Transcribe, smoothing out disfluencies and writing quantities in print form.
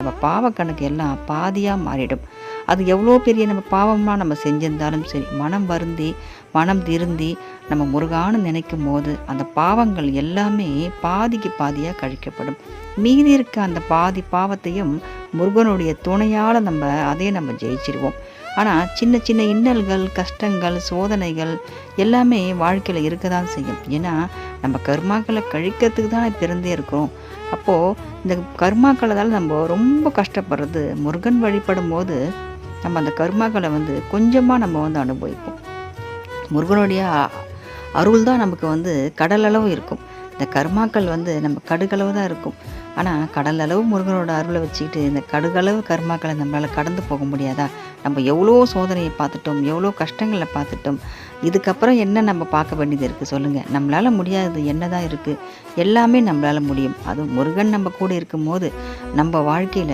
நம்ம பாவ கணக்கு எல்லாம் பாதியாக மாறிடும். அது எவ்வளோ பெரிய நம்ம பாவமாக நம்ம செஞ்சிருந்தாலும் சரி, மனம் வருந்தி மனம் திருந்தி நம்ம முருகான்னு நினைக்கும் போது அந்த பாவங்கள் எல்லாமே பாதிக்கு பாதியாக கழிக்கப்படும். மீதி இருக்க அந்த பாதி பாவத்தையும் முருகனுடைய துணையால் நம்ம ஜெயிச்சிருவோம். ஆனால் சின்ன சின்ன இன்னல்கள், கஷ்டங்கள், சோதனைகள் எல்லாமே வாழ்க்கையில் இருக்க தான் செய்யும். ஏன்னா நம்ம கர்மாக்களை கழிக்கிறதுக்கு தான் பிறந்தே இருக்கிறோம். அப்போது இந்த கர்மாக்களால் நம்ம ரொம்ப கஷ்டப்படுறது. முருகன் வழிபடும் போது நம்ம அந்த கர்மாக்களை கொஞ்சமாக நம்ம அனுபவிப்போம். முருகனுடைய அருள் தான் நமக்கு கடலளவு இருக்கும். இந்த கர்மாக்கள் நம்ம கடுகளவு தான் இருக்கும். ஆனால் கடலளவு முருகனோட அருளை வச்சுக்கிட்டு இந்த கடுகளவு கர்மாக்களை நம்மளால் கடந்து போக முடியாதா? நம்ம எவ்வளோ சோதனையை பார்த்துட்டோம், எவ்வளோ கஷ்டங்களை பார்த்துட்டோம். இதுக்கப்புறம் என்ன நம்ம பார்க்க வேண்டியது இருக்குது சொல்லுங்கள்? நம்மளால் முடியாதது என்ன தான் இருக்குது? எல்லாமே நம்மளால் முடியும். அதுவும் முருகன் நம்ம கூட இருக்கும்போது நம்ம வாழ்க்கையில்